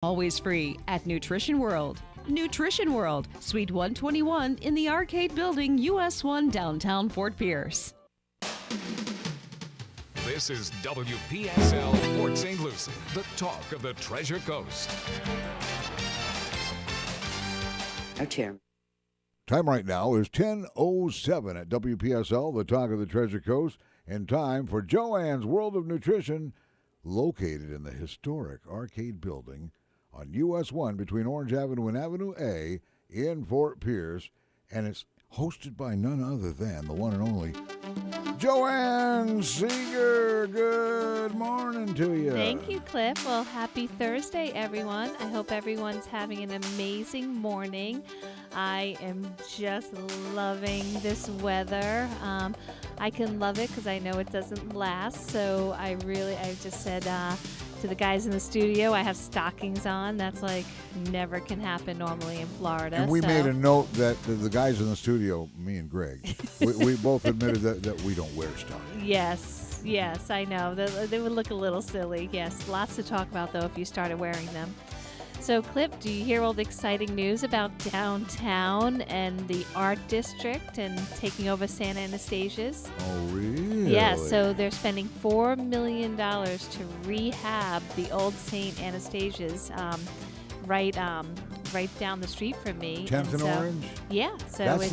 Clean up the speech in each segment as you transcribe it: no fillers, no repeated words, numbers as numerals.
Always free at Nutrition World. Nutrition World, Suite 121 in the Arcade Building, US 1, downtown Fort Pierce. This is WPSL Port St. Lucie, the talk of the Treasure Coast. Our chairman. Time right now is 10:07 at WPSL, the talk of the Treasure Coast, and time for Joanne's World of Nutrition, located in the historic Arcade Building on US 1 between Orange Avenue and Avenue A in Fort Pierce, and it's hosted by none other than the one and only Joanne Seeger. Good morning to you. Thank you, Cliff. Well, happy Thursday, everyone. I hope everyone's having an amazing morning. I am just loving this weather. I can love it because I know it doesn't last. So I just said to the guys in the studio, I have stockings on. That's like never can happen normally in Florida. And we made a note that the guys in the studio, me and Greg, we both admitted that we don't wear stockings. Yes, I know. They would look a little silly. Yes, lots to talk about, though, if you started wearing them. So, Cliff, do you hear all the exciting news about downtown and the art district and taking over Santa Anastasia's? Oh, really? Yeah, so they're spending $4 million to rehab the old St. Anastasia's right down the street from me. 10th and Orange? Yeah. So that's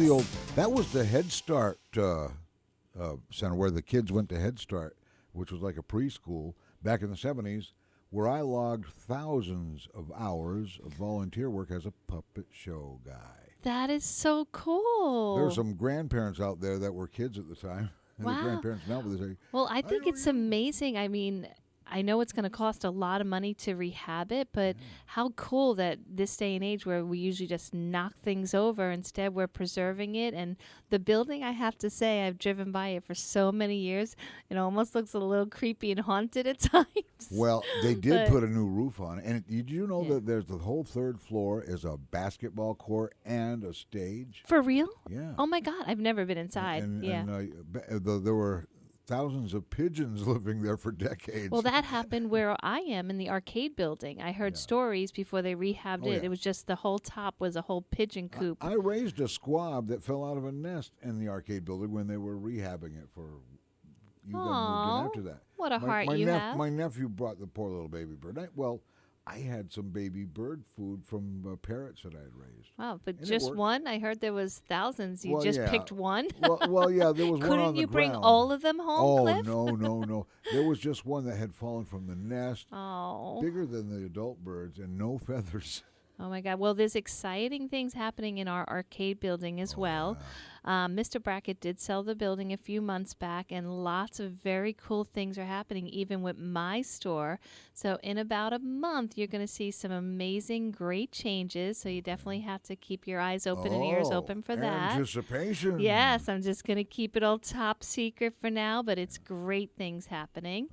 that was the Head Start center where the kids went to Head Start, which was like a preschool back in the 70s. Where I logged thousands of hours of volunteer work as a puppet show guy. That is so cool. There were some grandparents out there that were kids at the time. And wow. The grandparents now, but they say, well, I think it's amazing. I mean, I know it's going to cost a lot of money to rehab it, but how cool that this day and age where we usually just knock things over, instead we're preserving it. And the building, I have to say, I've driven by it for so many years. It almost looks a little creepy and haunted at times. Well, they did put a new roof on it. And did you know that there's the whole third floor is a basketball court and a stage? For real? Yeah. Oh, my God. I've never been inside. And there were thousands of pigeons living there for decades. Well, that happened where I am in the Arcade Building. I heard stories before they rehabbed it. Yeah. It was just the whole top was a whole pigeon coop. I raised a squab that fell out of a nest in the Arcade Building when they were rehabbing it for you. Then moved in after that. What a heart you have. My nephew brought the poor little baby bird. I had some baby bird food from parrots that I had raised. Wow, but just one? I heard there was thousands. You picked one? well, yeah, there was one on the ground. Couldn't you bring all of them home, Cliff? No. There was just one that had fallen from the nest. Oh. Bigger than the adult birds and no feathers. Oh, my God. Well, there's exciting things happening in our Arcade Building as well. Yeah. Mr. Brackett did sell the building a few months back, and lots of very cool things are happening, even with my store. So in about a month, you're going to see some amazing, great changes. So you definitely have to keep your eyes open and ears open for that. Anticipation. Yes, I'm just going to keep it all top secret for now, but it's great things happening.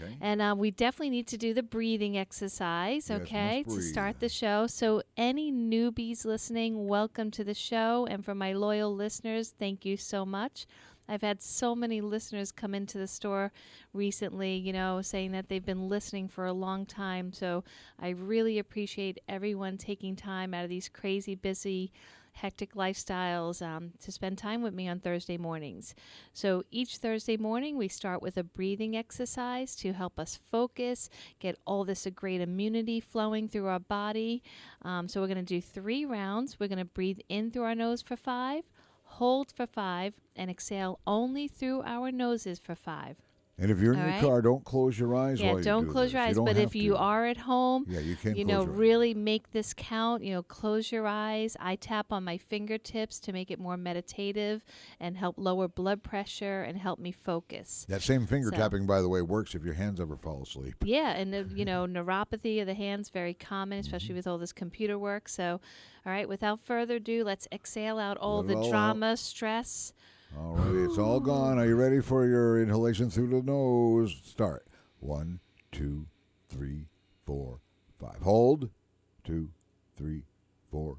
Okay. And we definitely need to do the breathing exercise, okay, to start the show. So any newbies listening, welcome to the show. And for my loyal listeners, thank you so much. I've had so many listeners come into the store recently, saying that they've been listening for a long time. So I really appreciate everyone taking time out of these crazy, busy, hectic lifestyles to spend time with me on Thursday mornings. So each Thursday morning, we start with a breathing exercise to help us focus, get all this great immunity flowing through our body. So we're going to do 3 rounds. We're going to breathe in through our nose for 5, hold for 5, and exhale only through our noses for 5. And if you're in your car, don't close your eyes while you do don't close your eyes. But if you are at home, you can really make this count. Close your eyes. I tap on my fingertips to make it more meditative and help lower blood pressure and help me focus. That same finger tapping, by the way, works if your hands ever fall asleep. Yeah, and neuropathy of the hands, very common, especially with all this computer work. So, all right, without further ado, let's exhale out all the drama, stress. All right, it's all gone. Are you ready for your inhalation through the nose? Start. 1, 2, 3, 4, 5. Hold. 2, 3, 4,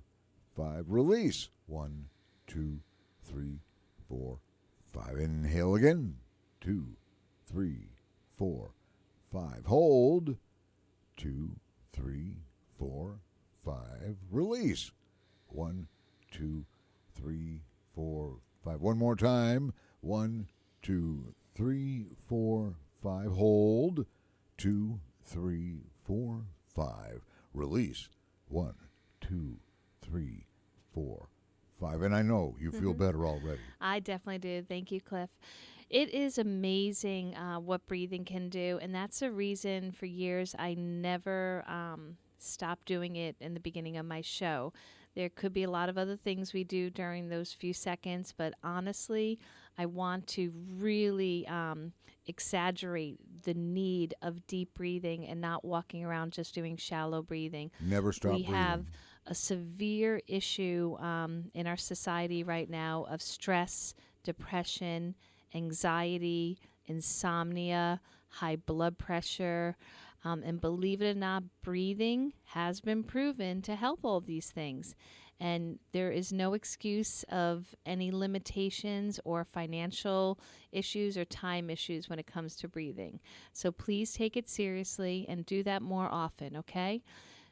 5. Release. 1, 2, 3, 4, 5. Inhale again. 2, 3, 4, 5. Hold. 2, 3, 4, 5. Release. 1, 2, 3, 4, 5. One more time. 1, 2, 3, 4, 5. Hold. 2, 3, 4, 5. Release. 1, 2, 3, 4, 5. And I know you feel better already. I definitely do. Thank you, Cliff. It is amazing what breathing can do, and that's a reason for years I never stopped doing it in the beginning of my show. There could be a lot of other things we do during those few seconds, but honestly, I want to really exaggerate the need of deep breathing and not walking around just doing shallow breathing. Never stop breathing. We have a severe issue in our society right now of stress, depression, anxiety, insomnia, high blood pressure. And believe it or not, breathing has been proven to help all these things. And there is no excuse of any limitations or financial issues or time issues when it comes to breathing. So please take it seriously and do that more often, okay?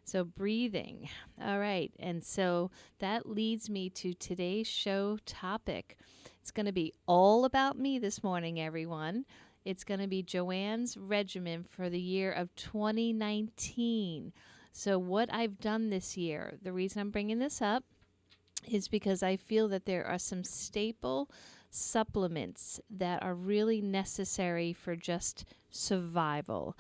So breathing. All right. And so that leads me to today's show topic. It's going to be all about me this morning, everyone. It's going to be Joanne's regimen for the year of 2019. So what I've done this year, the reason I'm bringing this up is because I feel that there are some staple supplements that are really necessary for just survival.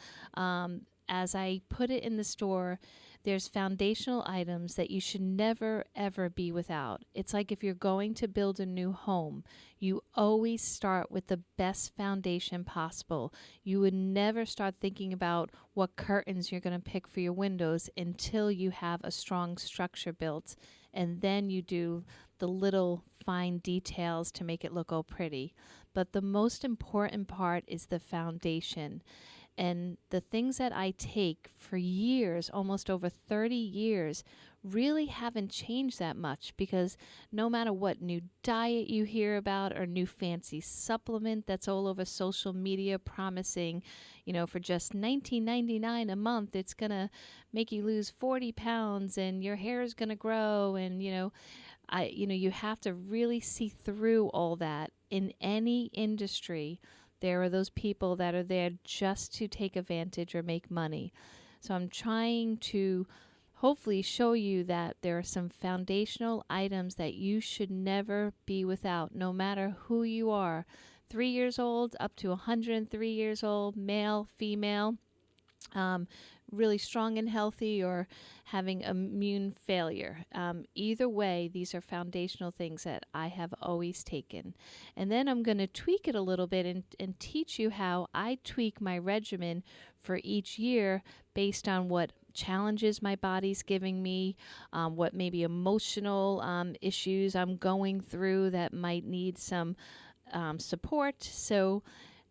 As I put it in the store, there's foundational items that you should never, ever be without. It's like if you're going to build a new home, you always start with the best foundation possible. You would never start thinking about what curtains you're going to pick for your windows until you have a strong structure built. And then you do the little fine details to make it look all pretty. But the most important part is the foundation. And the things that I take for years, almost over 30 years, really haven't changed that much, because no matter what new diet you hear about or new fancy supplement that's all over social media promising, for just $19.99 a month, it's going to make you lose 40 pounds and your hair is going to grow. And, you have to really see through all that in any industry. There are those people that are there just to take advantage or make money. So I'm trying to hopefully show you that there are some foundational items that you should never be without, no matter who you are. 3 years old up to 103 years old, male, female, really strong and healthy, or having immune failure. Either way, these are foundational things that I have always taken. And then I'm going to tweak it a little bit and teach you how I tweak my regimen for each year based on what challenges my body's giving me, what maybe emotional issues I'm going through that might need some support. So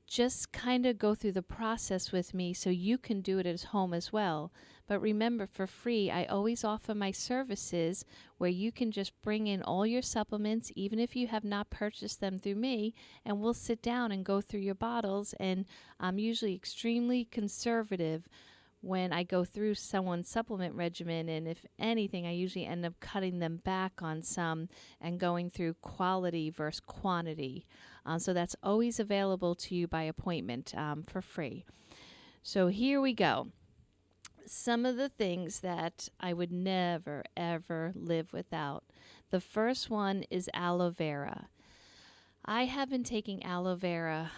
just kind of go through the process with me so you can do it at home as well. But remember, for free, I always offer my services where you can just bring in all your supplements, even if you have not purchased them through me, and we'll sit down and go through your bottles. And I'm usually extremely conservative when I go through someone's supplement regimen, and if anything, I usually end up cutting them back on some and going through quality versus quantity. So that's always available to you by appointment for free. So here we go. Some of the things that I would never, ever live without. The first one is aloe vera. I have been taking aloe vera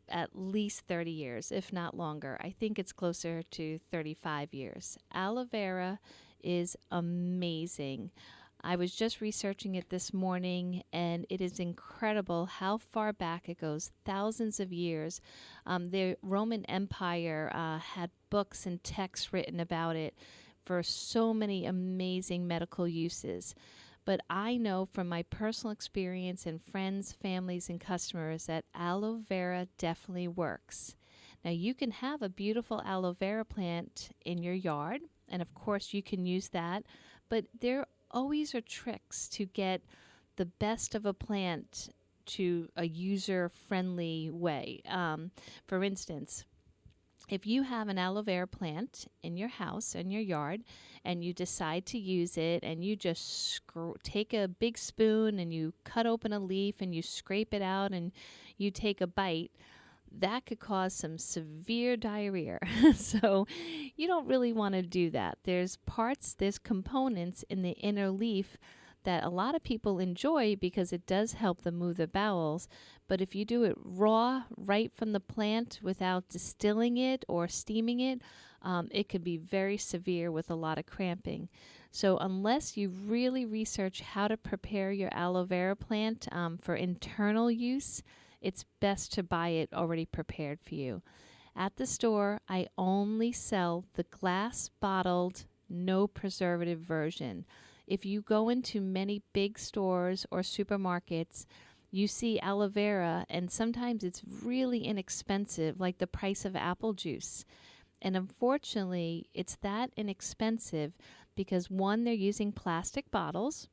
at least 30 years, if not longer. I think it's closer to 35 years. Aloe vera is amazing. I was just researching it this morning, and it is incredible how far back it goes, thousands of years. The Roman Empire had books and texts written about it for so many amazing medical uses. But I know from my personal experience and friends, families, and customers that aloe vera definitely works. Now, you can have a beautiful aloe vera plant in your yard, and of course you can use that, but there always are tricks to get the best of a plant to a user-friendly way. For instance, if you have an aloe vera plant in your house, in your yard, and you decide to use it, and you just take a big spoon and you cut open a leaf and you scrape it out and you take a bite, that could cause some severe diarrhea. So you don't really want to do that. There's components in the inner leaf that a lot of people enjoy because it does help them move the bowels. But if you do it raw, right from the plant, without distilling it or steaming it, it could be very severe with a lot of cramping. So unless you really research how to prepare your aloe vera plant for internal use, it's best to buy it already prepared for you. At the store, I only sell the glass bottled, no preservative version. If you go into many big stores or supermarkets, you see aloe vera, and sometimes it's really inexpensive, like the price of apple juice. And unfortunately, it's that inexpensive because, one, they're using plastic bottles,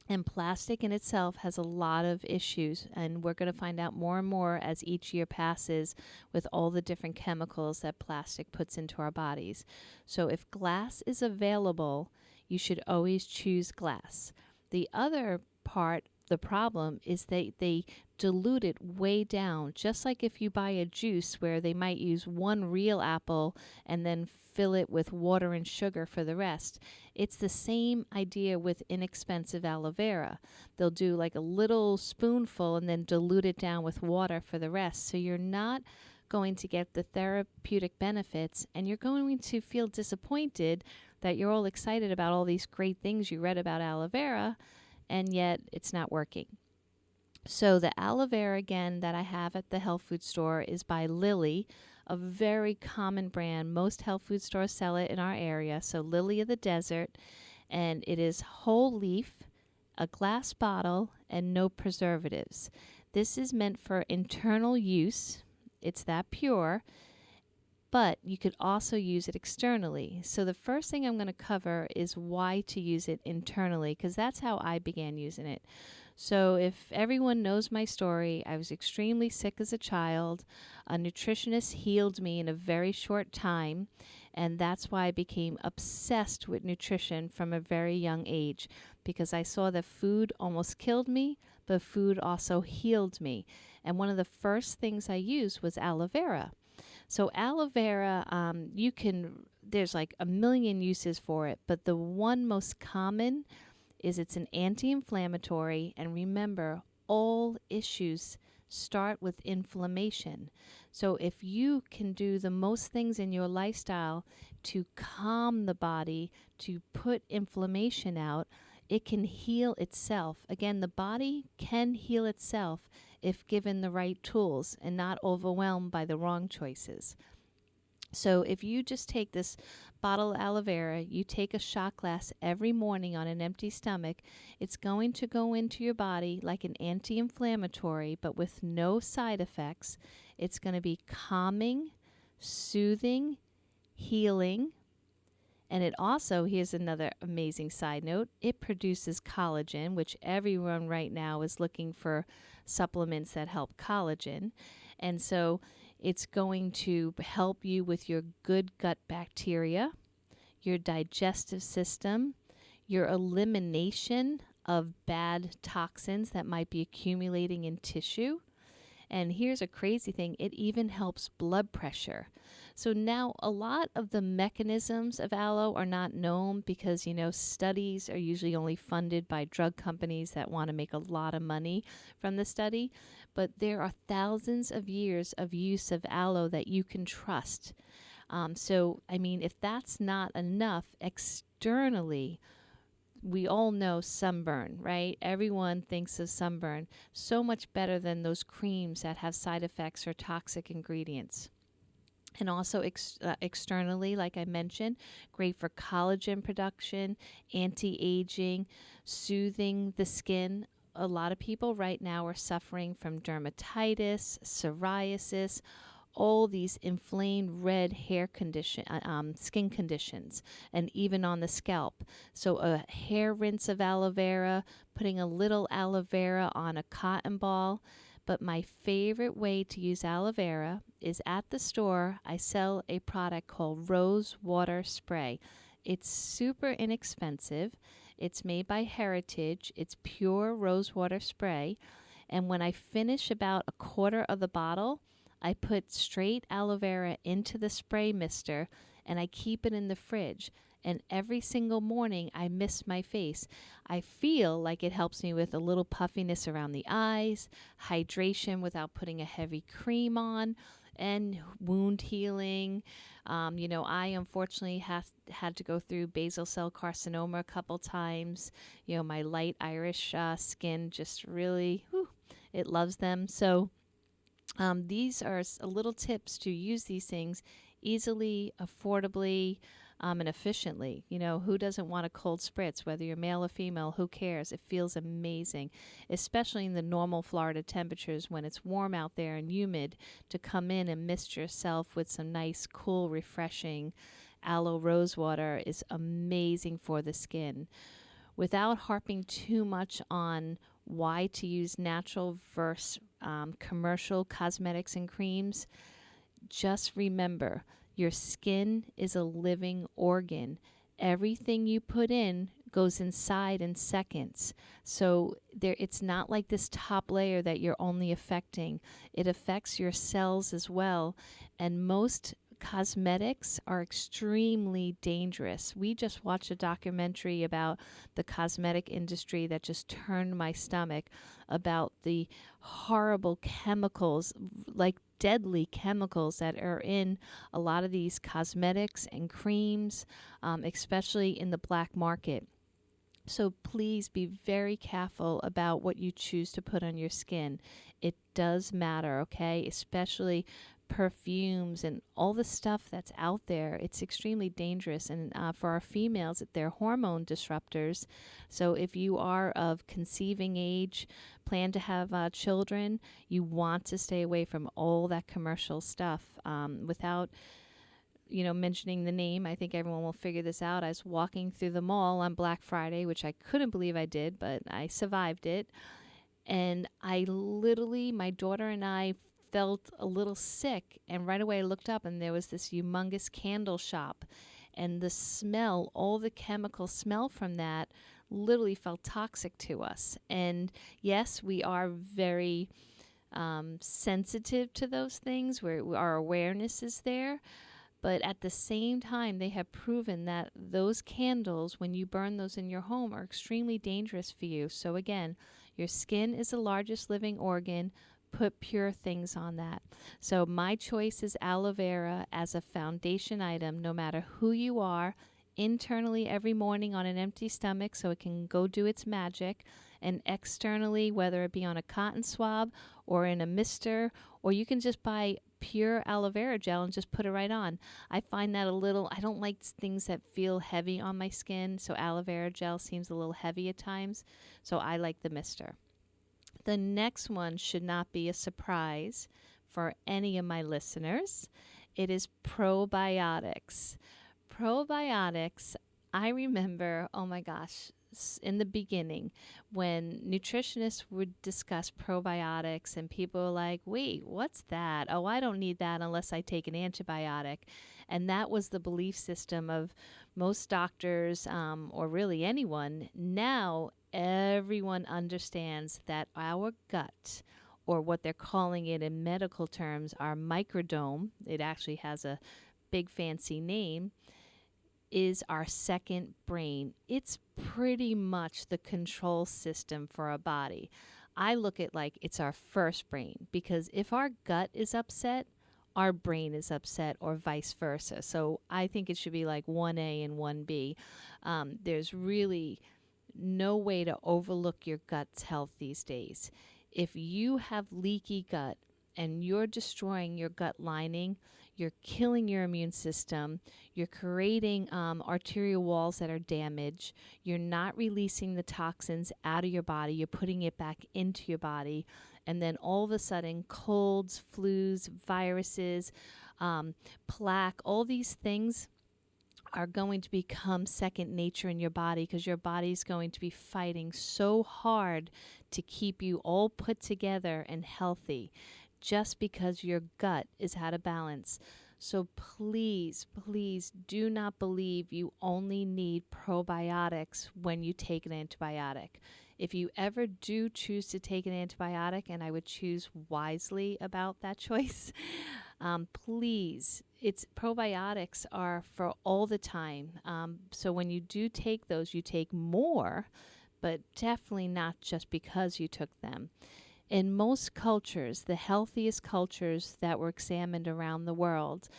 and plastic in itself has a lot of issues, and we're going to find out more and more as each year passes with all the different chemicals that plastic puts into our bodies. So if glass is available, you should always choose glass. The other part, the problem, is they dilute it way down, just like if you buy a juice where they might use one real apple and then fill it with water and sugar for the rest. It's the same idea with inexpensive aloe vera. They'll do like a little spoonful and then dilute it down with water for the rest. So you're not going to get the therapeutic benefits, and you're going to feel disappointed that you're all excited about all these great things you read about aloe vera, and yet it's not working. So the aloe vera, again, that I have at the health food store is by Lily, a very common brand. Most health food stores sell it in our area. So Lily of the Desert, and it is whole leaf, a glass bottle, and no preservatives. This is meant for internal use. It's that pure, but you could also use it externally. So the first thing I'm going to cover is why to use it internally, because that's how I began using it. So if everyone knows my story, I was extremely sick as a child. A nutritionist healed me in a very short time, and that's why I became obsessed with nutrition from a very young age, because I saw that food almost killed me, but food also healed me. And one of the first things I used was aloe vera. So aloe vera, there's like a million uses for it, but the one most common is it's an anti-inflammatory. And remember, all issues start with inflammation. So if you can do the most things in your lifestyle to calm the body, to put inflammation out, it can heal itself. Again, the body can heal itself if given the right tools and not overwhelmed by the wrong choices. So if you just take this bottle of aloe vera, you take a shot glass every morning on an empty stomach, it's going to go into your body like an anti-inflammatory, but with no side effects. It's going to be calming, soothing, healing. And it also, here's another amazing side note, it produces collagen, which everyone right now is looking for supplements that help collagen. And so it's going to help you with your good gut bacteria, your digestive system, your elimination of bad toxins that might be accumulating in tissue. And here's a crazy thing, it even helps blood pressure. So now a lot of the mechanisms of aloe are not known because, studies are usually only funded by drug companies that want to make a lot of money from the study. But there are thousands of years of use of aloe that you can trust. If that's not enough, externally, we all know sunburn, right? Everyone thinks of sunburn. So much better than those creams that have side effects or toxic ingredients. And also externally, like I mentioned, great for collagen production, anti-aging, soothing the skin. A lot of people right now are suffering from dermatitis, psoriasis, all these inflamed red hair skin conditions, and even on the scalp. So a hair rinse of aloe vera, putting a little aloe vera on a cotton ball. But my favorite way to use aloe vera is at the store, I sell a product called Rose Water Spray. It's super inexpensive. It's made by Heritage. It's pure rose water spray. And when I finish about a quarter of the bottle, I put straight aloe vera into the spray mister, and I keep it in the fridge. And every single morning, I mist my face. I feel like it helps me with a little puffiness around the eyes, hydration without putting a heavy cream on, and wound healing. I unfortunately had to go through basal cell carcinoma a couple times. My light Irish skin just really, it loves them. So these are little tips to use these things easily, affordably, and efficiently. Who doesn't want a cold spritz, whether you're male or female, who cares? It feels amazing, especially in the normal Florida temperatures when it's warm out there and humid, to come in and mist yourself with some nice, cool, refreshing aloe rose water is amazing for the skin. Without harping too much on why to use natural versus commercial cosmetics and creams, just remember, your skin is a living organ. Everything you put in goes inside in seconds. So it's not like this top layer that you're only affecting. It affects your cells as well. And most cosmetics are extremely dangerous. We just watched a documentary about the cosmetic industry that just turned my stomach, about the horrible chemicals, like deadly chemicals that are in a lot of these cosmetics and creams, especially in the black market. So please be very careful about what you choose to put on your skin. It does matter, okay? Especially perfumes and all the stuff that's out there. It's extremely dangerous. And for our females, they're hormone disruptors. So if you are of conceiving age, plan to have children, you want to stay away from all that commercial stuff. Without mentioning the name, I think everyone will figure this out. I was walking through the mall on Black Friday, which I couldn't believe I did, but I survived it. And my daughter and I felt a little sick, and right away I looked up and there was this humongous candle shop, and the smell, all the chemical smell from that literally felt toxic to us. And yes, we are very sensitive to those things, where our awareness is there. But at the same time, they have proven that those candles, when you burn those in your home, are extremely dangerous for you. So again, your skin is the largest living organ. Put pure things on that. So my choice is aloe vera as a foundation item, no matter who you are, internally every morning on an empty stomach so it can go do its magic, and externally, whether it be on a cotton swab or in a mister, or you can just buy pure aloe vera gel and just put it right on. I find that I don't like things that feel heavy on my skin, so aloe vera gel seems a little heavy at times, so I like the mister. The next one should not be a surprise for any of my listeners. It is probiotics. Probiotics, I remember, oh my gosh, in the beginning when nutritionists would discuss probiotics and people were like, wait, what's that? Oh, I don't need that unless I take an antibiotic. And that was the belief system of most doctors, or really anyone. Now, everyone understands that our gut, or what they're calling it in medical terms, our microdome, it actually has a big fancy name, is our second brain. It's pretty much the control system for our body. I look at like it's our first brain, because if our gut is upset, our brain is upset, or vice versa. So I think it should be like 1A and 1B. There's really no way to overlook your gut's health these days. If you have leaky gut and you're destroying your gut lining, you're killing your immune system, you're creating arterial walls that are damaged, you're not releasing the toxins out of your body, you're putting it back into your body, and then all of a sudden colds, flus, viruses, plaque, all these things are going to become second nature in your body, because your body's going to be fighting so hard to keep you all put together and healthy. just because your gut is out of balance. So please, please do not believe you only need probiotics when you take an antibiotic. If you ever do choose to take an antibiotic, and I would choose wisely about that choice, please, probiotics are for all the time. So when you do take those, you take more, but definitely not just because you took them. In most cultures, the healthiest cultures that were examined around the world,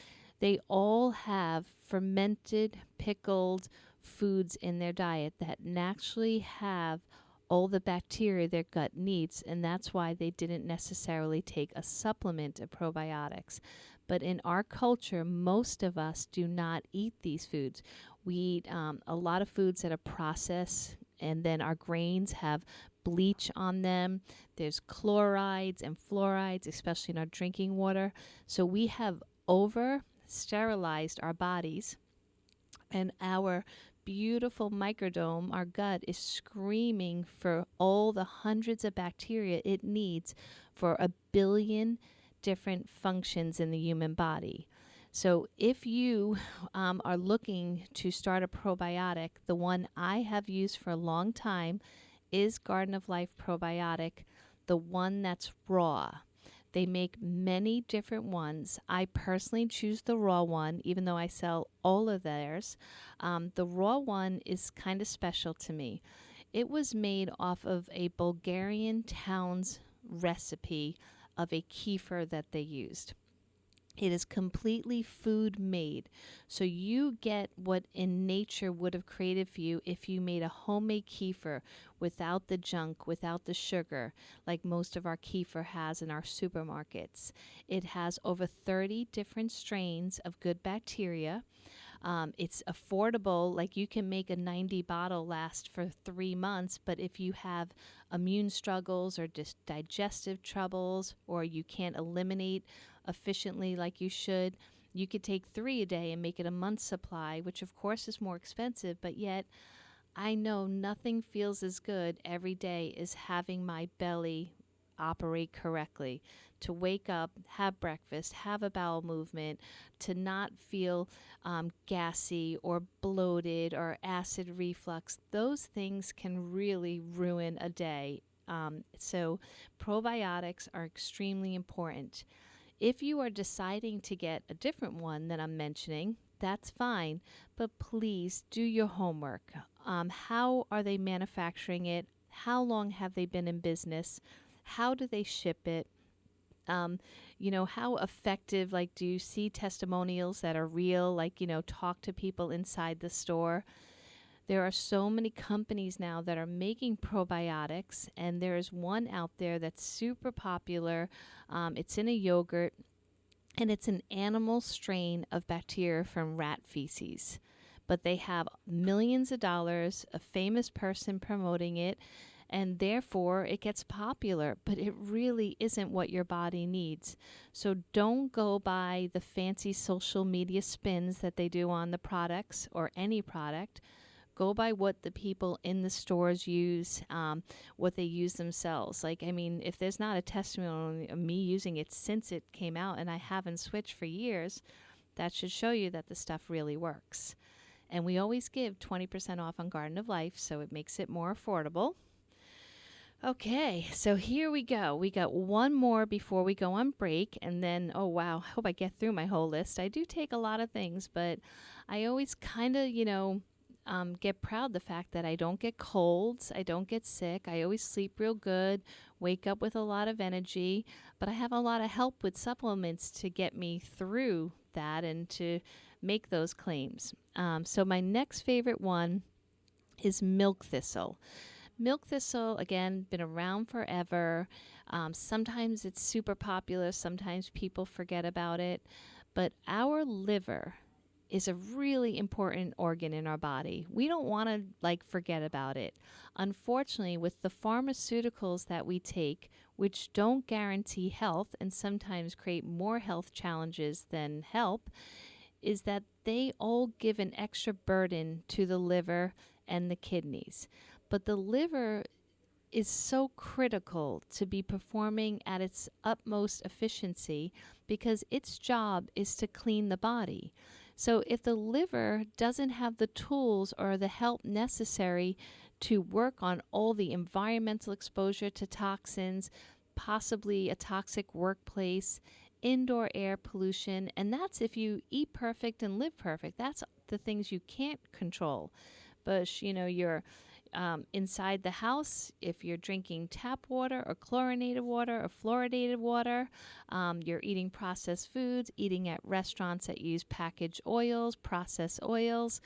they all have fermented, pickled foods in their diet that naturally have all the bacteria their gut needs, and that's why they didn't necessarily take a supplement of probiotics. But in our culture, most of us do not eat these foods. We eat a lot of foods that are processed, and then our grains have bleach on them. There's chlorides and fluorides, especially in our drinking water. So we have over-sterilized our bodies, and our beautiful microdome, our gut, is screaming for all the hundreds of bacteria it needs for 1 billion different functions in the human body. So if you are looking to start a probiotic, the one I have used for a long time is Garden of Life Probiotic, the one that's raw. They make many different ones. I personally choose the raw one, even though I sell all of theirs. The raw one is kind of special to me. It was made off of a Bulgarian town's recipe of a kefir that they used. It is completely food made. So you get what in nature would have created for you if you made a homemade kefir without the junk, without the sugar, like most of our kefir has in our supermarkets. It has over 30 different strains of good bacteria. It's affordable, like you can make a 90 bottle last for 3 months, but if you have immune struggles or digestive troubles, or you can't eliminate efficiently like you should, you could take 3 a day and make it a month's supply, which of course is more expensive, but yet I know nothing feels as good every day as having my belly operate correctly, to wake up, have breakfast, have a bowel movement, to not feel gassy or bloated or acid reflux. Those things can really ruin a day. So probiotics are extremely important. If you are deciding to get a different one that I'm mentioning, that's fine, but please do your homework. How are they manufacturing it? How long have they been in business? How do they ship it? How effective, like, do you see testimonials that are real? Like, talk to people inside the store. There are so many companies now that are making probiotics, and there is one out there that's super popular. It's in a yogurt, and it's an animal strain of bacteria from rat feces. But they have millions of dollars, a famous person promoting it, and therefore it gets popular, but it really isn't what your body needs. So don't go by the fancy social media spins that they do on the products or any product. Go by what the people in the stores use, what they use themselves. If there's not a testimony of me using it since it came out and I haven't switched for years, that should show you that the stuff really works. And we always give 20% off on Garden of Life, so it makes it more affordable. Okay, so here we go. We got one more before we go on break, and then, oh wow, I hope I get through my whole list. I do take a lot of things, but I always kind of, get proud of the fact that I don't get colds, I don't get sick, I always sleep real good, wake up with a lot of energy, but I have a lot of help with supplements to get me through that and to make those claims. So my next favorite one is milk thistle. Milk thistle, again, been around forever. Sometimes it's super popular. Sometimes people forget about it. But our liver is a really important organ in our body. We don't want to forget about it. Unfortunately, with the pharmaceuticals that we take, which don't guarantee health and sometimes create more health challenges than help, is that they all give an extra burden to the liver and the kidneys. But the liver is so critical to be performing at its utmost efficiency because its job is to clean the body. So if the liver doesn't have the tools or the help necessary to work on all the environmental exposure to toxins, possibly a toxic workplace, indoor air pollution, and that's if you eat perfect and live perfect. That's the things you can't control. But, you're inside the house, if you're drinking tap water or chlorinated water or fluoridated water, you're eating processed foods, eating at restaurants that use packaged oils, processed oils.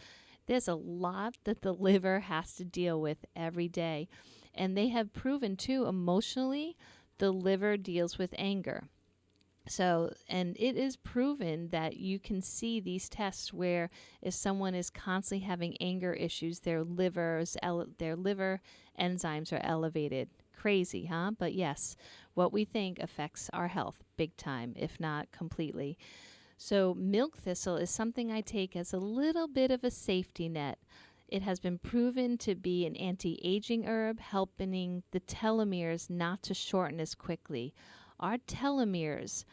There's a lot that the liver has to deal with every day. And they have proven, too, emotionally, the liver deals with anger. So, and it is proven that you can see these tests where if someone is constantly having anger issues, their liver enzymes are elevated. Crazy, huh? But yes, what we think affects our health big time, if not completely. So milk thistle is something I take as a little bit of a safety net. It has been proven to be an anti-aging herb, helping the telomeres not to shorten as quickly. Our telomeres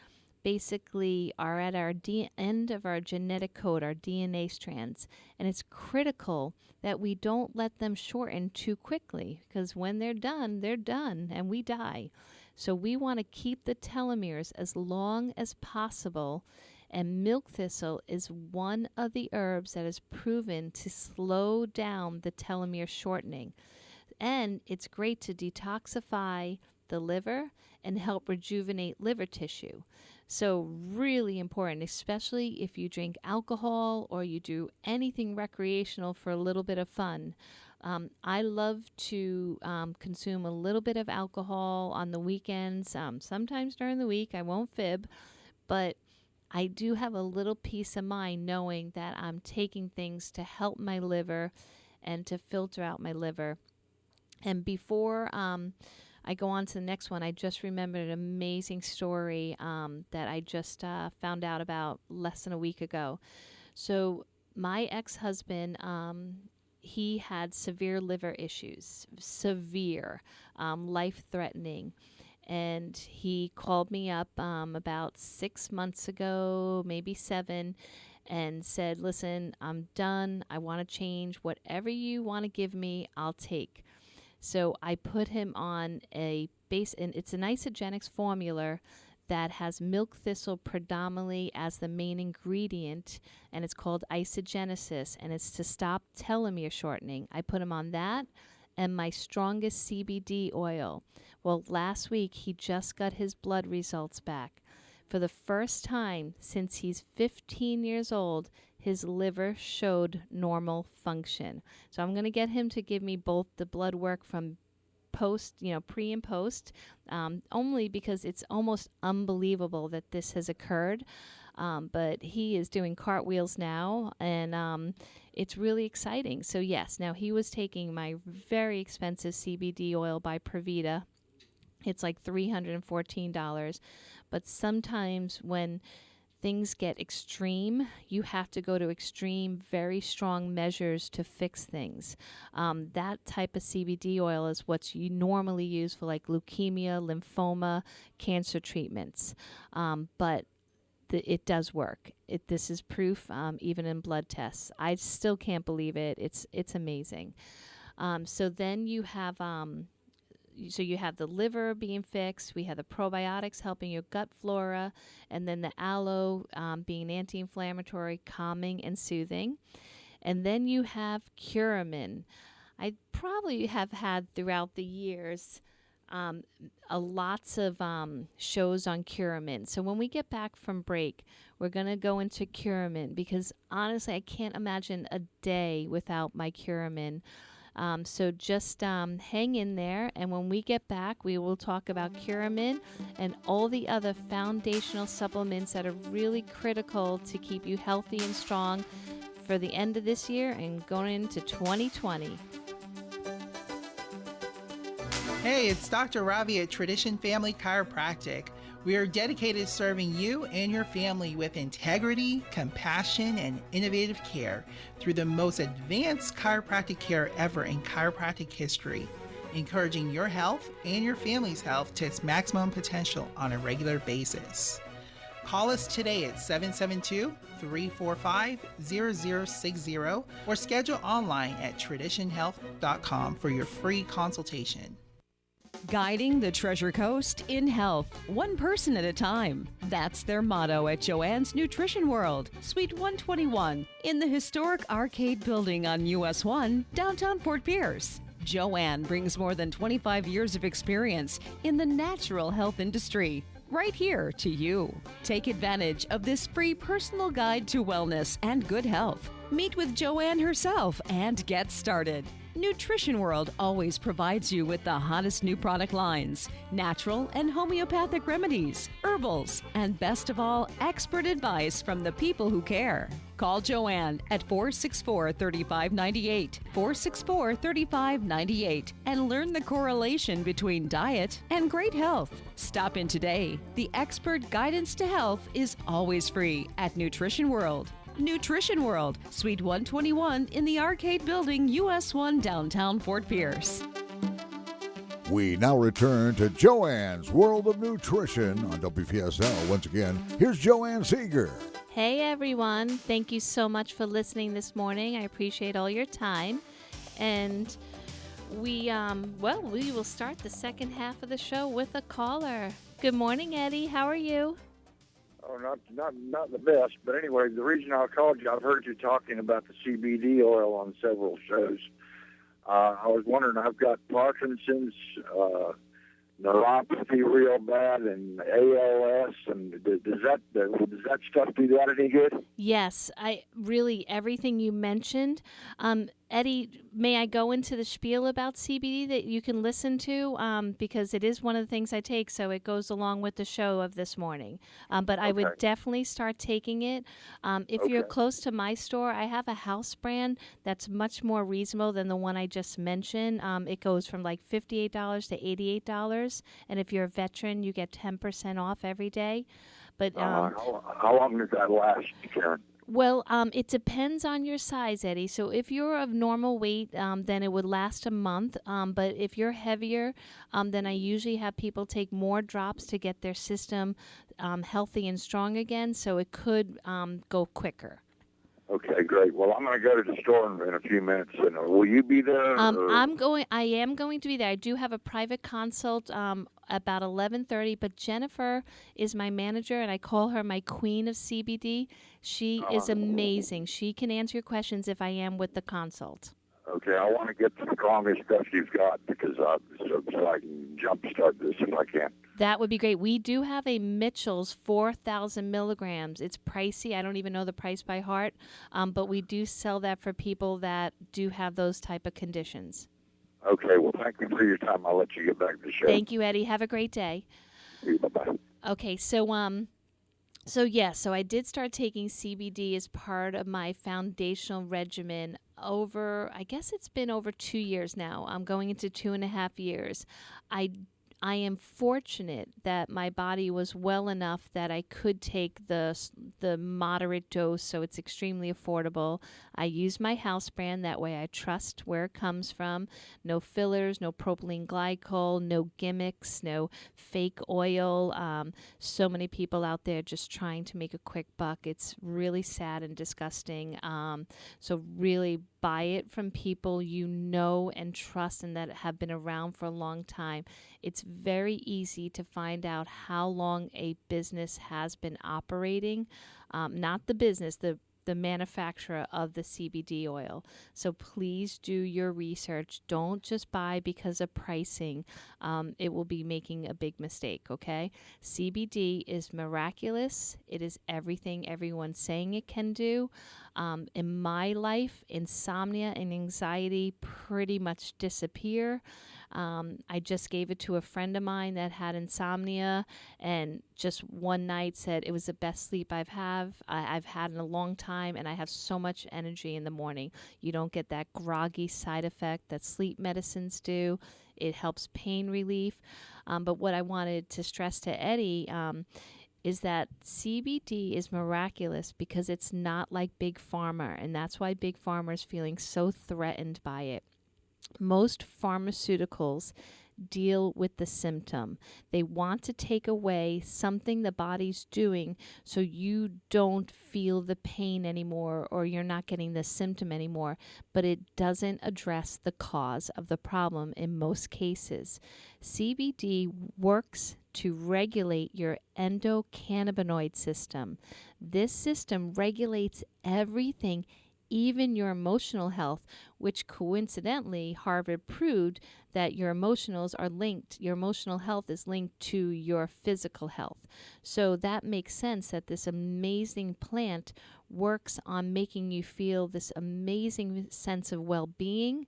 basically are at our end of our genetic code, our DNA strands, and it's critical that we don't let them shorten too quickly because when they're done, and we die. So we want to keep the telomeres as long as possible, and milk thistle is one of the herbs that is proven to slow down the telomere shortening. And it's great to detoxify the liver and help rejuvenate liver tissue. So really important, especially if you drink alcohol or you do anything recreational for a little bit of fun. I love to consume a little bit of alcohol on the weekends, sometimes during the week, I won't fib, but I do have a little peace of mind knowing that I'm taking things to help my liver and to filter out my liver. And before I go on to the next one, I just remembered an amazing story that I just found out about less than a week ago. So my ex-husband, he had severe liver issues, severe, life-threatening. And he called me up about 6 months ago, maybe 7, and said, listen, I'm done. I want to change. Whatever you want to give me, I'll take. So I put him on a base, and it's an isogenics formula that has milk thistle predominantly as the main ingredient, and it's called isogenesis, and it's to stop telomere shortening. I put him on that and my strongest CBD oil. Well, last week he just got his blood results back. For the first time since he's 15 years old, his liver showed normal function. So I'm going to get him to give me both the blood work from pre and post, only because it's almost unbelievable that this has occurred. But he is doing cartwheels now, and it's really exciting. So yes, now he was taking my very expensive CBD oil by Pravita. It's like $314. But sometimes when things get extreme, you have to go to extreme, very strong measures to fix things. That type of CBD oil is what you normally use for like leukemia, lymphoma, cancer treatments. But it does work. This is proof, even in blood tests. I still can't believe it. It's amazing. So then you have you have the liver being fixed. We have the probiotics helping your gut flora, and then the aloe being anti-inflammatory, calming, and soothing. And then you have Curamin. I probably have had throughout the years lots of shows on Curamin. So when we get back from break, we're going to go into Curamin because honestly, I can't imagine a day without my Curamin. So just hang in there, and when we get back, we will talk about Curamin and all the other foundational supplements that are really critical to keep you healthy and strong for the end of this year and going into 2020. Hey, it's Dr. Ravi at Tradition Family Chiropractic. We are dedicated to serving you and your family with integrity, compassion, and innovative care through the most advanced chiropractic care ever in chiropractic history. encouraging your health and your family's health to its maximum potential on a regular basis. Call us today at 772-345-0060 or schedule online at traditionhealth.com for your free consultation. Guiding the Treasure Coast in health, one person at a time. That's their motto at Joanne's Nutrition World, Suite 121, in the historic Arcade Building on US 1, downtown Fort Pierce. Joanne brings more than 25 years of experience in the natural health industry, right here to you. Take advantage of this free personal guide to wellness and good health. Meet with Joanne herself and get started. Nutrition World always provides you with the hottest new product lines, natural and homeopathic remedies, herbals, and best of all, expert advice from the people who care. Call Joanne at 464-3598, 464-3598, and learn the correlation between diet and great health. Stop in today. The expert guidance to health is always free at Nutrition World. Nutrition World, Suite 121 in the Arcade Building, US 1, downtown Fort Pierce. We now return to Joanne's World of Nutrition on WPSL. Once again, here's Joanne Seeger. Hey everyone, thank you so much for listening this morning. I appreciate all your time. And we will start the second half of the show with a caller. Good morning, Eddie. How are you? Oh, not the best, but anyway, the reason I called you, I've heard you talking about the CBD oil on several shows. I was wondering, I've got Parkinson's, neuropathy real bad, and ALS, and does that stuff do that any good? Yes, everything you mentioned. Eddie, may I go into the spiel about CBD that you can listen to? Because it is one of the things I take, so it goes along with the show of this morning. But I would definitely start taking it. If you're close to my store, I have a house brand that's much more reasonable than the one I just mentioned. It goes from like $58 to $88. And if you're a veteran, you get 10% off every day. But how long does that last, Karen? Well, it depends on your size, Eddie. So if you're of normal weight, then it would last a month. But if you're heavier, then I usually have people take more drops to get their system healthy and strong again. So it could go quicker. Okay, great. Well, I'm going to go to the store in a few minutes. And will you be there? I am going to be there. I do have a private consult about 11:30, but Jennifer is my manager, and I call her my queen of CBD. She is amazing. She can answer your questions if I am with the consult. Okay, I want to get the strongest stuff you've got because so I can jumpstart this if I can. That would be great. We do have a Mitchell's 4,000 milligrams. It's pricey. I don't even know the price by heart, but we do sell that for people that do have those type of conditions. Okay, well, thank you for your time. I'll let you get back to the show. Thank you, Eddie. Have a great day. Bye-bye. Okay, so I did start taking CBD as part of my foundational regimen I guess it's been over 2 years now. I'm going into 2.5 years. I am fortunate that my body was well enough that I could take the moderate dose, so it's extremely affordable. I use my house brand. That way I trust where it comes from. No fillers, no propylene glycol, no gimmicks, no fake oil. So many people out there just trying to make a quick buck. It's really sad and disgusting. So really buy it from people you know and trust and that have been around for a long time. It's very easy to find out how long a business has been operating, not the business, the manufacturer of the CBD oil. So please do your research. Don't just buy because of pricing. It will be making a big mistake, okay? CBD is miraculous. It is everything everyone's saying it can do. In my life, insomnia and anxiety pretty much disappear. I just gave it to a friend of mine that had insomnia and just one night said it was the best sleep I've had in a long time, and I have so much energy in the morning. You don't get that groggy side effect that sleep medicines do. It helps pain relief. But what I wanted to stress to Eddie is that CBD is miraculous because it's not like Big Pharma, and that's why Big Pharma is feeling so threatened by it. Most pharmaceuticals deal with the symptom. They want to take away something the body's doing so you don't feel the pain anymore or you're not getting the symptom anymore, but it doesn't address the cause of the problem in most cases. CBD works to regulate your endocannabinoid system. This system regulates everything, even your emotional health, which coincidentally Harvard proved that your emotional health is linked to your physical health. So that makes sense that this amazing plant works on making you feel this amazing sense of well-being.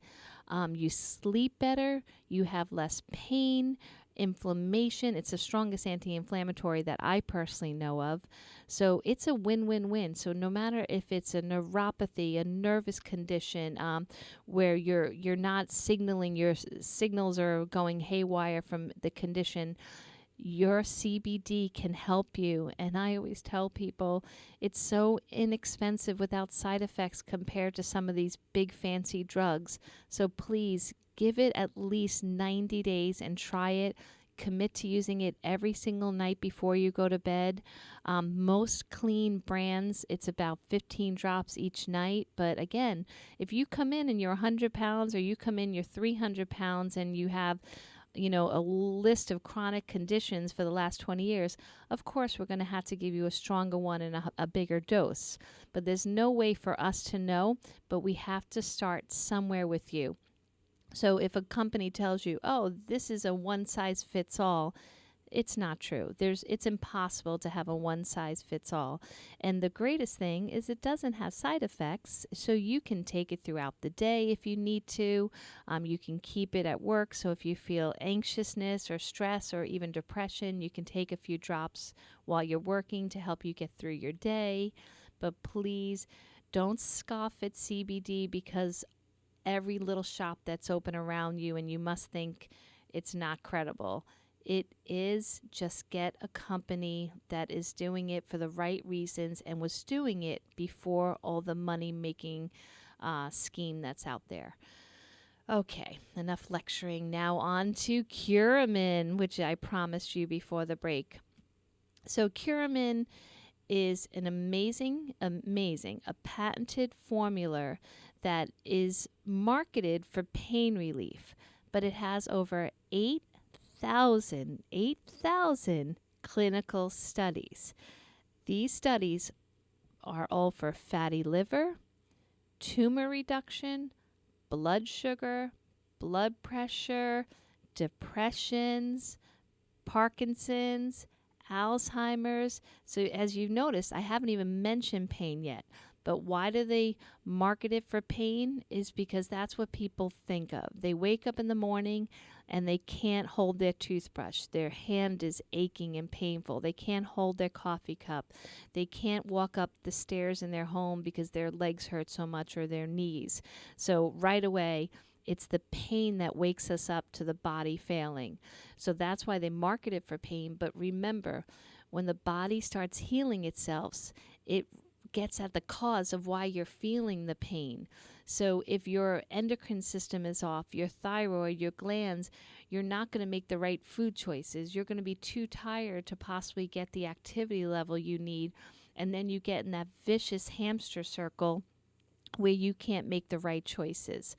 You sleep better, you have less pain, inflammation. It's the strongest anti-inflammatory that I personally know of. So it's a win-win-win. So no matter if it's a neuropathy, a nervous condition, where you're not signaling, your signals are going haywire from the condition, your CBD can help you. And I always tell people it's so inexpensive without side effects compared to some of these big fancy drugs. So please give it at least 90 days and try it. Commit to using it every single night before you go to bed. Most clean brands, it's about 15 drops each night. But again, if you come in and you're 100 pounds or you come in you're 300 pounds and you have a list of chronic conditions for the last 20 years, of course we're going to have to give you a stronger one and a bigger dose. But there's no way for us to know, but we have to start somewhere with you. So if a company tells you, oh, this is a one-size-fits-all, it's not true. It's impossible to have a one-size-fits-all. And the greatest thing is it doesn't have side effects, so you can take it throughout the day if you need to. You can keep it at work, so if you feel anxiousness or stress or even depression, you can take a few drops while you're working to help you get through your day. But please don't scoff at CBD because every little shop that's open around you and you must think it's not credible. It is. Just get a company that is doing it for the right reasons and was doing it before all the money-making scheme that's out there. Okay, enough lecturing. Now on to Curamin, which I promised you before the break. So Curamin is an amazing, a patented formula that is marketed for pain relief, but it has over 8,000 clinical studies. These studies are all for fatty liver, tumor reduction, blood sugar, blood pressure, depressions, Parkinson's, Alzheimer's. So as you've noticed, I haven't even mentioned pain yet. But why do they market it for pain? Is because that's what people think of. They wake up in the morning and they can't hold their toothbrush. Their hand is aching and painful. They can't hold their coffee cup. They can't walk up the stairs in their home because their legs hurt so much or their knees. So right away, it's the pain that wakes us up to the body failing. So that's why they market it for pain. But remember, when the body starts healing itself, it gets at the cause of why you're feeling the pain. So if your endocrine system is off, your thyroid, your glands, you're not going to make the right food choices. You're going to be too tired to possibly get the activity level you need. And then you get in that vicious hamster circle where you can't make the right choices.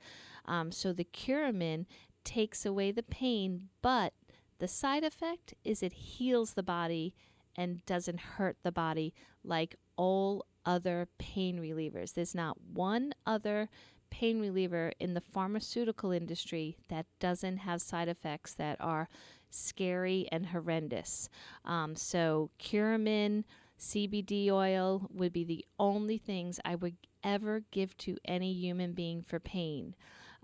So the Curamin takes away the pain, but the side effect is it heals the body and doesn't hurt the body like all other pain relievers. There's not one other pain reliever in the pharmaceutical industry that doesn't have side effects that are scary and horrendous. So Curamin, CBD oil would be the only things I would ever give to any human being for pain.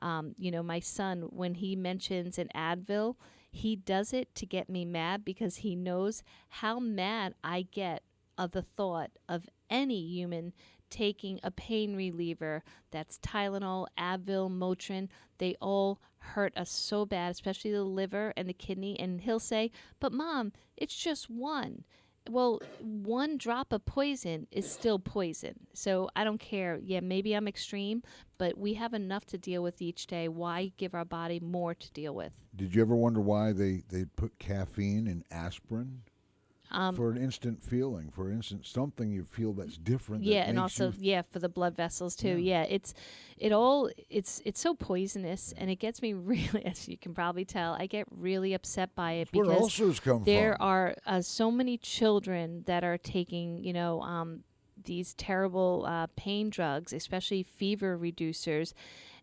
My son, when he mentions an Advil, he does it to get me mad because he knows how mad I get of the thought of any human taking a pain reliever. That's Tylenol, Advil, Motrin. They all hurt us so bad, especially the liver and the kidney. And he'll say, but Mom, it's just one. Well, one drop of poison is still poison. So I don't care. Yeah, maybe I'm extreme, but we have enough to deal with each day. Why give our body more to deal with? Did you ever wonder why they put caffeine in aspirin? For an instant feeling, for instant something you feel that's different. Yeah, that and makes also for the blood vessels too. Yeah, it's so poisonous, and it gets me really, as you can probably tell, I get really upset by it where because ulcers come there from. are so many children that are taking, these terrible pain drugs, especially fever reducers,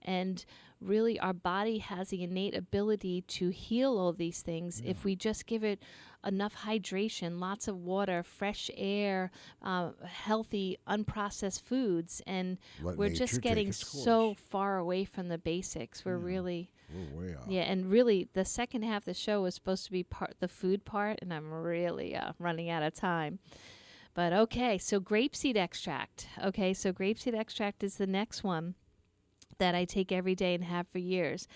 and really our body has the innate ability to heal all these things if we just give it enough hydration, lots of water, fresh air, healthy, unprocessed foods. And we're just getting so far away from the basics. We're really... We're way off. Yeah, and really, the second half of the show was supposed to be the food part, and I'm really running out of time. But okay, so grapeseed extract. Okay, so grapeseed extract is the next one that I take every day and have for years.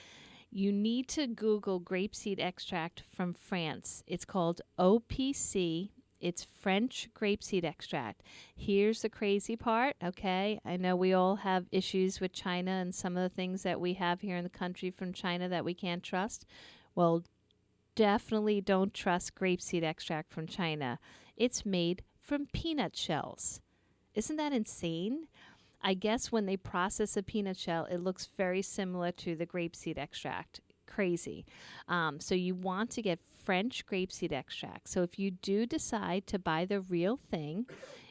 You need to Google grapeseed extract from France. It's called OPC. It's French grapeseed extract. Here's the crazy part, okay? I know we all have issues with China and some of the things that we have here in the country from China that we can't trust. Well, definitely don't trust grapeseed extract from China. It's made from peanut shells. Isn't that insane? I guess when they process a peanut shell, it looks very similar to the grapeseed extract. Crazy. So you want to get French grapeseed extract. So if you do decide to buy the real thing,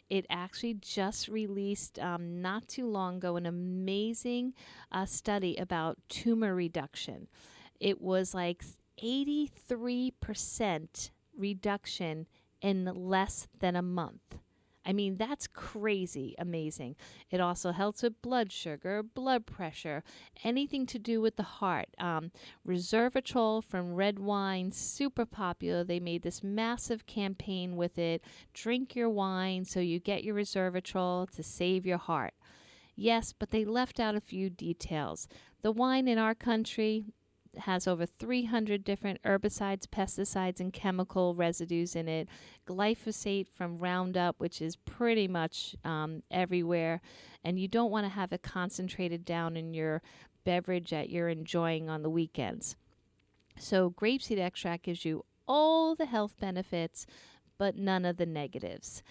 it actually just released not too long ago an amazing study about tumor reduction. It was like 83% reduction in less than a month. I mean, that's crazy amazing. It also helps with blood sugar, blood pressure, anything to do with the heart. Resveratrol from red wine, super popular. They made this massive campaign with it. Drink your wine so you get your resveratrol to save your heart. Yes, but they left out a few details. The wine in our country has over 300 different herbicides, pesticides, and chemical residues in it. Glyphosate from Roundup, which is pretty much everywhere. And you don't want to have it concentrated down in your beverage that you're enjoying on the weekends. So grapeseed extract gives you all the health benefits, but none of the negatives.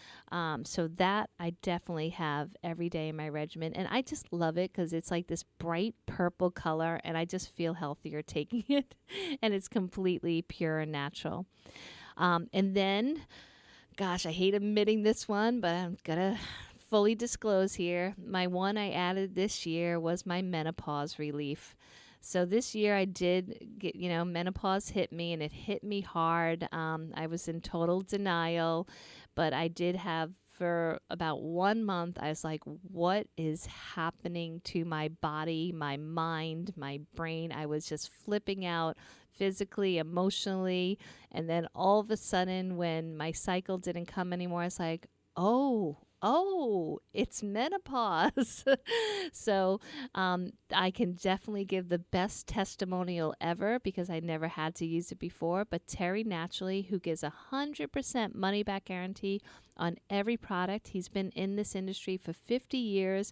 So that I definitely have every day in my regimen. And I just love it because it's like this bright purple color, and I just feel healthier taking it. And it's completely pure and natural. And then, gosh, I hate admitting this one, but I'm going to fully disclose here. My one I added this year was my menopause relief. So this year I did get, menopause hit me, and it hit me hard. I was in total denial, but I did have for about 1 month, I was like, what is happening to my body, my mind, my brain? I was just flipping out physically, emotionally. And then all of a sudden, when my cycle didn't come anymore, I was like, oh, it's menopause. So I can definitely give the best testimonial ever because I never had to use it before. But Terry Naturally, who gives 100% money back guarantee on every product. He's been in this industry for 50 years.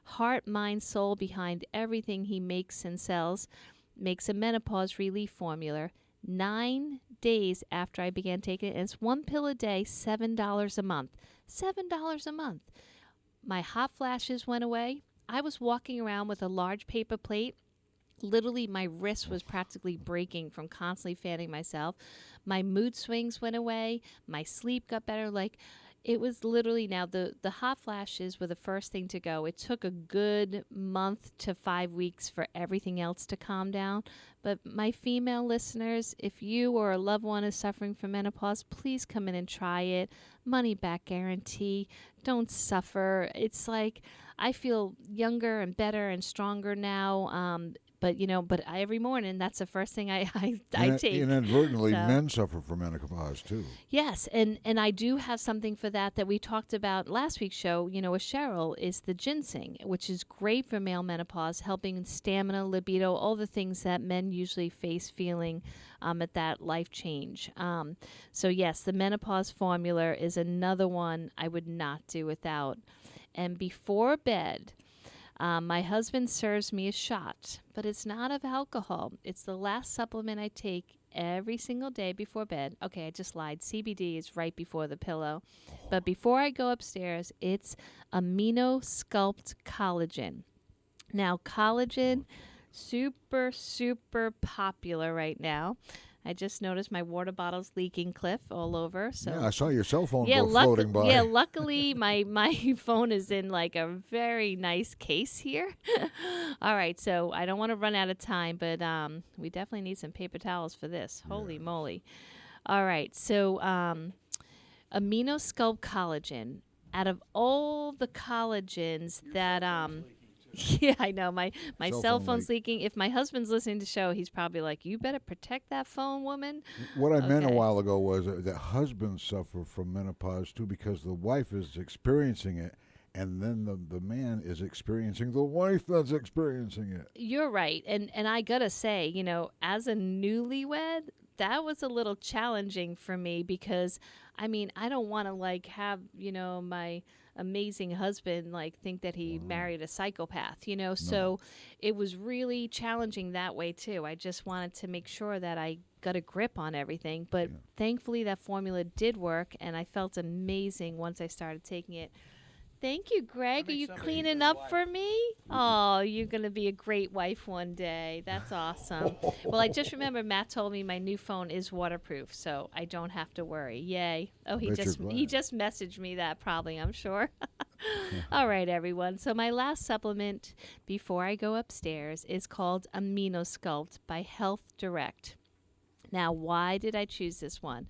Heart, mind, soul behind everything he makes and sells. Makes a menopause relief formula. 9 days after I began taking it, and it's 1 pill a day, $7 a month. $7 a month. My hot flashes went away. I was walking around with a large paper plate. Literally, my wrist was practically breaking from constantly fanning myself. My mood swings went away. My sleep got better. It was literally now the hot flashes were the first thing to go. It took a good month to 5 weeks for everything else to calm down. But my female listeners, if you or a loved one is suffering from menopause, please come in and try it. Money back guarantee. Don't suffer. It's like I feel younger and better and stronger now. But every morning, that's the first thing I take. Inadvertently, men suffer from menopause too. Yes, and I do have something for that we talked about last week's show, with Cheryl, is the ginseng, which is great for male menopause, helping stamina, libido, all the things that men usually face feeling at that life change. So yes, the menopause formula is another one I would not do without. And before bed, my husband serves me a shot, but it's not of alcohol. It's the last supplement I take every single day before bed. Okay, I just lied. CBD is right before the pillow. But before I go upstairs, it's Amino Sculpt Collagen. Now, collagen, super, super popular right now. I just noticed my water bottle's leaking, Cliff, all over. So yeah, I saw your cell phone go floating by. Yeah, luckily my phone is in like a very nice case here. All right, so I don't want to run out of time, but we definitely need some paper towels for this. Holy moly. All right, so Amino Sculpt Collagen. Out of all the collagens that yeah, I know. My cell phone's leaking. If my husband's listening to the show, he's probably like, you better protect that phone, woman. What I meant a while ago was that husbands suffer from menopause, too, because the wife is experiencing it, and then the man is experiencing the wife that's experiencing it. You're right. And I got to say, as a newlywed, that was a little challenging for me because, I don't want to, have, my amazing husband think that he married a psychopath, so it was really challenging that way too. I just wanted to make sure that I got a grip on everything, but thankfully that formula did work, and I felt amazing once I started taking it. Thank you, Greg. Are you cleaning up for me? Oh, you're going to be a great wife one day. That's awesome. Well, I just remember Matt told me my new phone is waterproof, so I don't have to worry. Yay. Oh, he just messaged me that probably, I'm sure. All right, everyone. So my last supplement before I go upstairs is called Amino Sculpt by Health Direct. Now, why did I choose this one?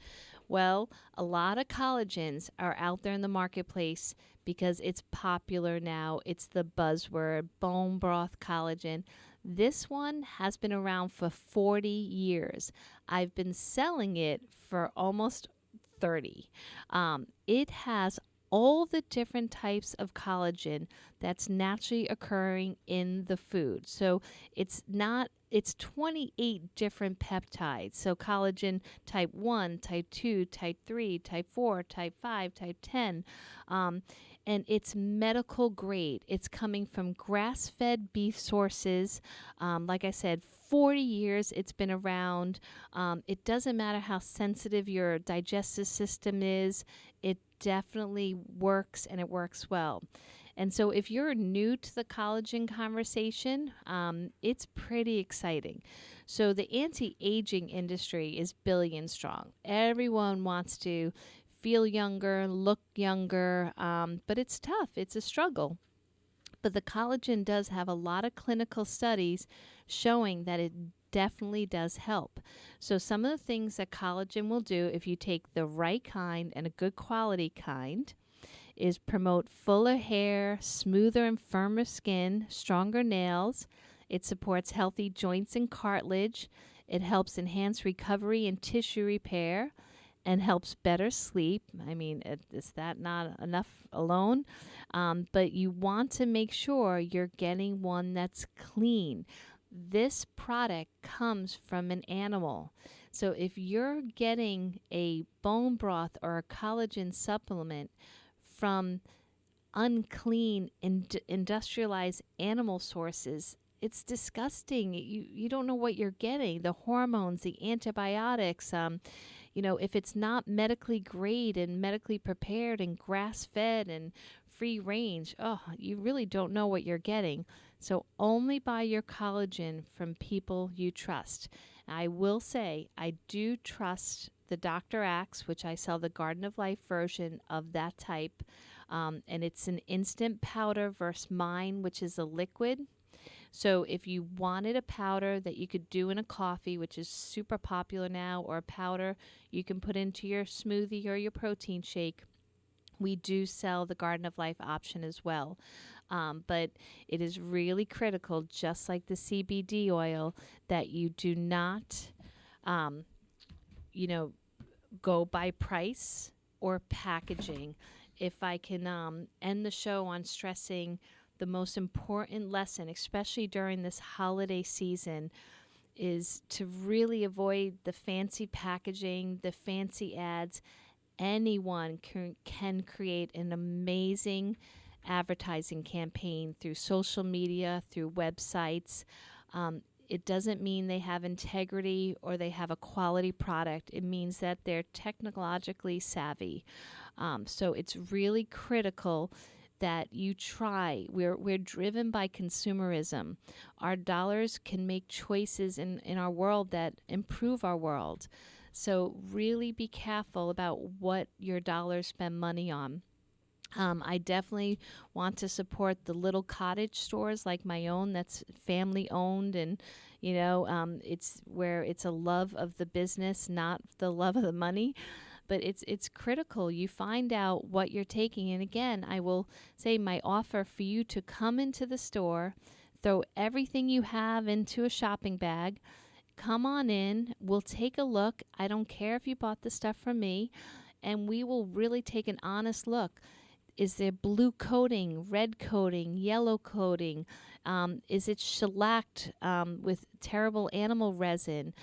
Well, a lot of collagens are out there in the marketplace because it's popular now. It's the buzzword, bone broth collagen. This one has been around for 40 years. I've been selling it for almost 30. It has all the different types of collagen that's naturally occurring in the food. So it's 28 different peptides. So collagen type 1, type 2, type 3, type 4, type 5, type 10. And it's medical grade. It's coming from grass-fed beef sources. Like I said, 40 years it's been around. It doesn't matter how sensitive your digestive system is. It definitely works, and it works well. And so if you're new to the collagen conversation, it's pretty exciting. So the anti-aging industry is billion strong. Everyone wants to feel younger, look younger, but it's tough. It's a struggle. But the collagen does have a lot of clinical studies showing that it definitely does help. So some of the things that collagen will do, if you take the right kind and a good quality kind, is promote fuller hair, smoother and firmer skin, stronger nails. It supports healthy joints and cartilage. It helps enhance recovery and tissue repair and helps better sleep. Is that not enough alone? But you want to make sure you're getting one that's clean. This product comes from an animal. So if you're getting a bone broth or a collagen supplement from unclean, industrialized animal sources, it's disgusting. You don't know what you're getting. The hormones, the antibiotics, if it's not medically grade and medically prepared and grass-fed and free range, you really don't know what you're getting. So only buy your collagen from people you trust. I will say I do trust the Dr. Axe, which I sell the Garden of Life version of that type. And it's an instant powder versus mine, which is a liquid. So if you wanted a powder that you could do in a coffee, which is super popular now, or a powder you can put into your smoothie or your protein shake, we do sell the Garden of Life option as well. But it is really critical, just like the CBD oil, that you do not, go by price or packaging. If I can end the show on stressing the most important lesson, especially during this holiday season, is to really avoid the fancy packaging, the fancy ads. Anyone can create an amazing advertising campaign through social media, through websites. It doesn't mean they have integrity or they have a quality product. It means that they're technologically savvy. So it's really critical that you try. We're driven by consumerism. Our dollars can make choices in our world that improve our world. So really be careful about what your dollars spend money on. I definitely want to support the little cottage stores like my own that's family owned, and it's where it's a love of the business, not the love of the money. But it's critical. You find out what you're taking. And again, I will say my offer for you to come into the store, throw everything you have into a shopping bag, come on in, we'll take a look. I don't care if you bought the stuff from me, and we will really take an honest look. Is there blue coating, red coating, yellow coating? Is it shellacked with terrible animal resin?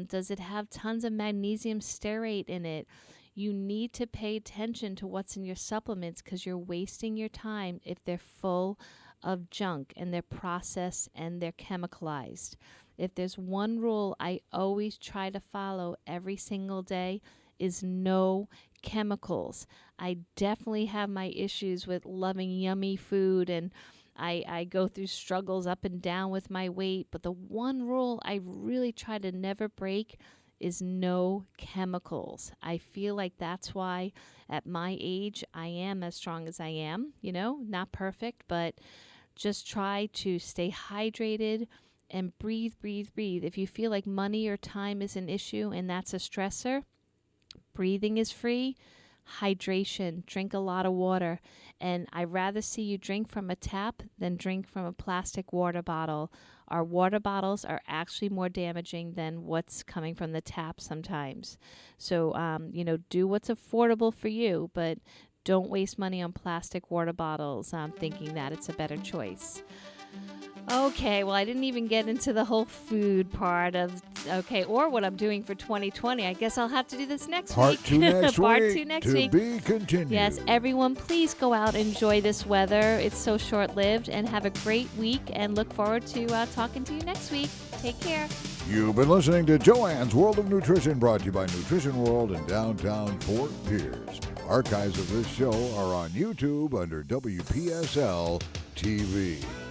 Does it have tons of magnesium stearate in it? You need to pay attention to what's in your supplements, because you're wasting your time if they're full of junk and they're processed and they're chemicalized. If there's one rule I always try to follow every single day, is no chemicals. I definitely have my issues with loving yummy food, and I go through struggles up and down with my weight, but the one rule I really try to never break is no chemicals. I feel like that's why at my age I am as strong as I am, not perfect, but just try to stay hydrated and breathe, breathe, breathe. If you feel like money or time is an issue and that's a stressor, breathing is free. Hydration, drink a lot of water. And I'd rather see you drink from a tap than drink from a plastic water bottle. Our water bottles are actually more damaging than what's coming from the tap sometimes. So, do what's affordable for you, but don't waste money on plastic water bottles thinking that it's a better choice. Okay, well, I didn't even get into the whole food part of, or what I'm doing for 2020. I guess I'll have to do this next Part week. 2 next Part week. 2 next to week. Be continued. Yes, everyone, please go out, enjoy this weather. It's so short-lived, and have a great week, and look forward to talking to you next week. Take care. You've been listening to Joanne's World of Nutrition, brought to you by Nutrition World in downtown Fort Pierce. Archives of this show are on YouTube under WPSL TV.